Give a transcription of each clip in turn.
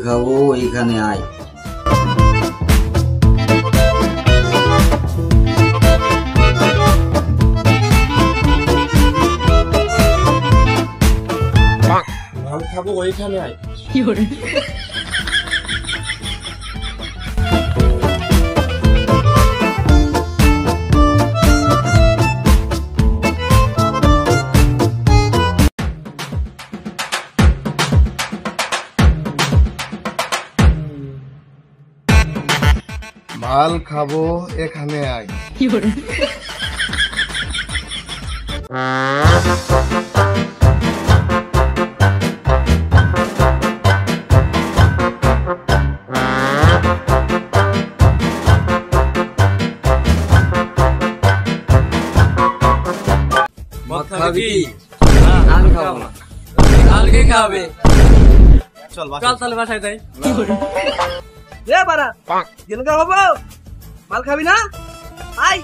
খাবো এইখানে আয়। মাল খাবো ওইখানে আয়। মাল খাবো এখানে আয়। খাবি? আমি খাবো না। কালকে খাবে। চল তাহলে বাসায় যাই। মাল খাবি না? আয়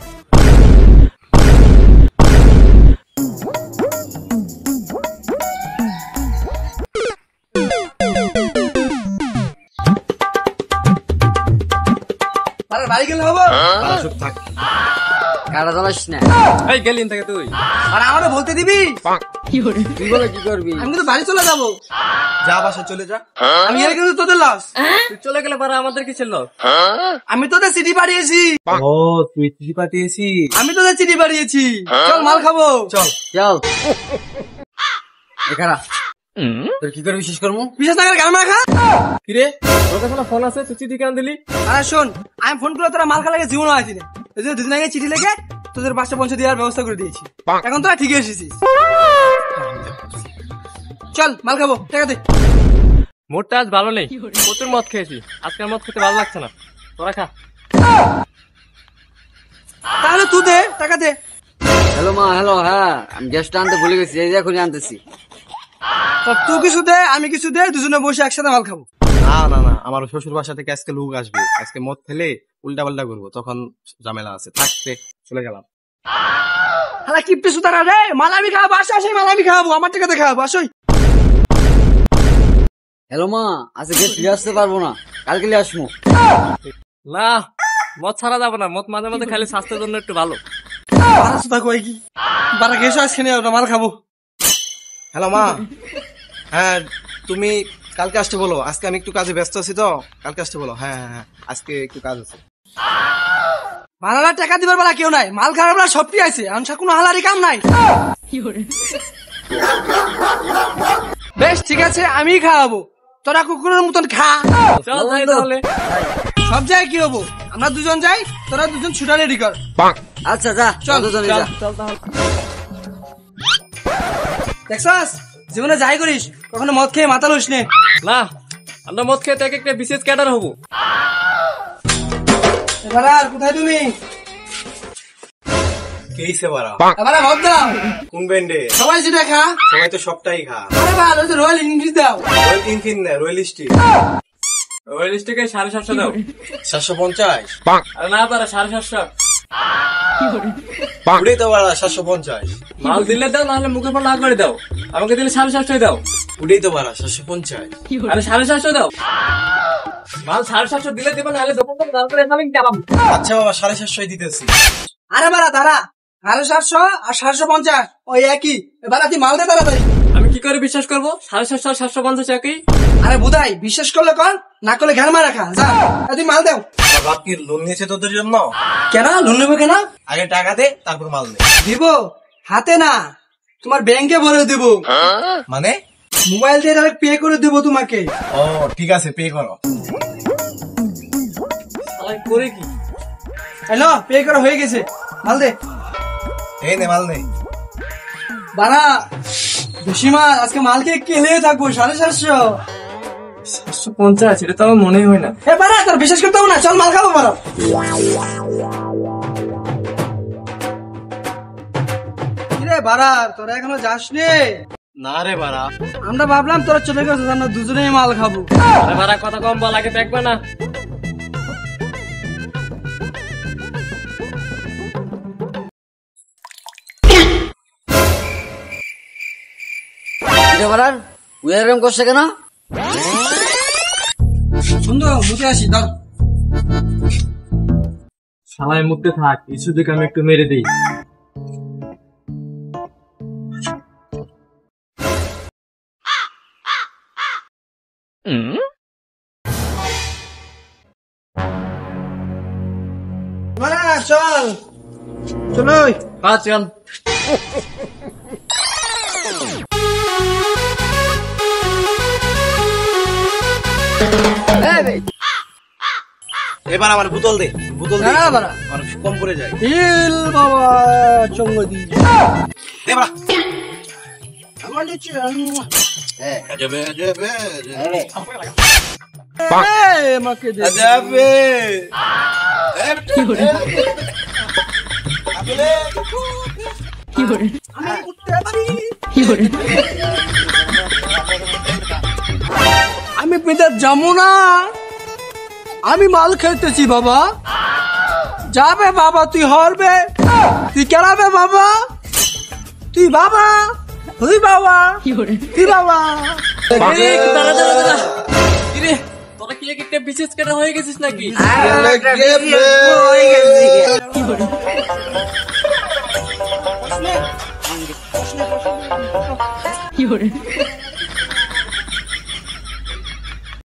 বাড়ি গেলে হবো। কাটা চালাস না। এই গেলিন থেকে তুই আর আমাকে বলতে দিবি? তুই বলে কি করবি? আমি কিন্তু বাড়ি চলে যাবো। যা বাসা চলে যা। আমি এর কিন্তু তোদের লস। তুই চলে গেলে পরে আমাদের কি ছিল? আমি তোদের চিঠি পাঠিয়েছি। ও তুই চিঠি পাঠিয়েছি? আমি তোদের চিঠি পাঠিয়েছি। চল মাল খাবো। চল চল এখানে তোর কি করে বিশেষ করবো? বিশেষ নাগার গান মাখা। কিরে তোর কাছে ফোন আছে, তুই চিঠি কেন দিলি? আরে শোন, আমি ফোন করে তোরা মাল খা লাগে জীবন আসি না। এই জন্য দুদিন আগে চিঠি লিখে তোদের বাসা পৌঁছে দেওয়ার ব্যবস্থা করে দিয়েছি। এখন তোরা ঠিকই এসেছিস। চল মাল খাবো, টাকা দে। মোটটা আজ ভালো নেই, প্রচুর মদ খেয়েছি, আজকে মদ খেতে ভালো লাগছে না, তোরা খা। তাহলে তুই দে, টাকা দে। হ্যালো মা, হ্যালো। হ্যাঁ আমি গ্যাসটা আনতে ভুলে গেছি, এই এখনই আনতেছি। তুই কিছু দে, আমি কিছু দে, দুজনে বসে একসাথে মাল খাবো। না না না, আমার শ্বশুর বাসা থেকে আজকে লোক আসবে, আজকে মদ খেলে উল্টা পাল্টা করবো, তখন ঝামেলা আছে, থাকতে চলে গেলাম। হ্যাঁ কি পিছু তারা রে, মাল আমি খাবো, আসো আসো, মাল আমি খাবো, আমার টাকাতে খাবো, আসোই। হ্যালো মা, আজকে গ্যাস ফিরে আসতে পারবো না, কালকে আসবো। না মদ ছাড়া যাবো না, মদ মাঝে মাঝে খালি স্বাস্থ্যের জন্য একটু ভালো। কি বারা গেছো আজকে মাল খাবো। হ্যালো মা, হ্যাঁ তুমি কালকে আসতে বলো, আজকে আমি একটু কাজে ব্যস্ত আছি তো, কালকে আসতে বলো। হ্যাঁ হ্যাঁ হ্যাঁ, আজকে একটু কাজ আছে। মালালা টাকা দিবার বেলা কেউ নাই, মাল খাওয়ার বেলা সবটি আছে, আনসা কোনো হালারি কাম নাই। বেশ ঠিক আছে, আমি খাওয়াবো, তোরা কুকুরের মতন খা। চল যাই তাহলে। সব জায়গায় কি হবো, আমরা দুজন যাই, তোরা দুজন ছুটা রেডি কর। আচ্ছা যা, চল দুজনে যা। চল তাহলে। দেখছাস, জীবনে যাই করিস কখনো মদ খেয়ে মাথা লইস নে। না আমরা মদ খেয়ে এক একটা বিশেষ ক্যাডার হবো। এবার আর কোথায় তুমি? কেইছে বাড়া, এবার মদ দাও। কোন ব্যান্ডে? সবাই যেটা খা। সবাই তো সবটাই খা। আরে ভালো রয়্যাল ইংলিশ দাও। রয়্যাল ইনফিন না, রয়্যাল স্টিক। রয়্যাল স্টিকে 750 দাও। 750? আরে না পারে 750। উড়েই তো বাড়া 750। মাল দিলে দাও, নাহলে মুখের পর না করে দাও। আমাকে দিলে 750 দাও। উড়েই তো বাড়া 750। আরে 750 দাও। মাল 750 দিলে দেবো, নাহলে দোকান দাঁড় করে এখানে চালাম। আচ্ছা বাবা 750 দিতেছি। আরে বাড়া দাঁড়া, 750 আর 750 ওই একই। এবার তুই মাল দে তাড়াতাড়ি। আমি কি করে বিশ্বাস করবো 750 আর 750 একই? আরে বুধাই, বিশ্বাস করলে কর, না করলে ঘর মারা খা। যা তুই মাল দেও। বাপ কি লোন নিয়েছে তোদের জন্য? কেন লোন নেবো কেন? আগে টাকা দে, তারপর মাল দে। দিব হাতে না, তোমার ব্যাংকে ভরে দেবো। মানে? মোবাইল দিয়ে ডাইরেক্ট পে করে দেবো তোমাকে। ও ঠিক আছে, পে করো। করে কি? হ্যালো, পে করা হয়ে গেছে, মাল দে। এই নে মাল নে। বাড়া বেশি মাল, আজকে মাল খেয়ে কেলে থাকবো। 750। 750 এটা তো আমার মনেই হয় না। এ বাড়া তোর বিশ্বাস করতে হবে না, চল মাল খাবো। বাড়া কিরে বাড়া, তোরা এখনো যাসনি? না রে বাড়া, আমরা ভাবলাম তোরা চলে গেছিস, আমরা দুজনেই মাল খাবো। আরে ভাড়া কথা কম বল, আগে দেখবে না। এরকম করছে কেন? সুন্দর মুখে আসি ধর। শালায় মুখতে থাক, ইস্যুদিকে আমি একটু মেরে দিই। মানে চল চলো চল। এবার আমার বোতল দে, বোতল দে। হ্যাঁ বাড়া আমার কম পড়ে যায়। হিল বাবা চঙ্গ দি দে বাড়া। আমাকে দে যাবে। আমি বিদেশ যাবো না, আমি মাল খেতেছি বাবা। যাবে বাবা, তুই হরবে, তুই কেলাবে বাবা, তুই বাবা, তুই বাবা, তুই বাবা। তোরা কি একটা বিশেষ কেটে হয়ে গেছিস নাকি? কি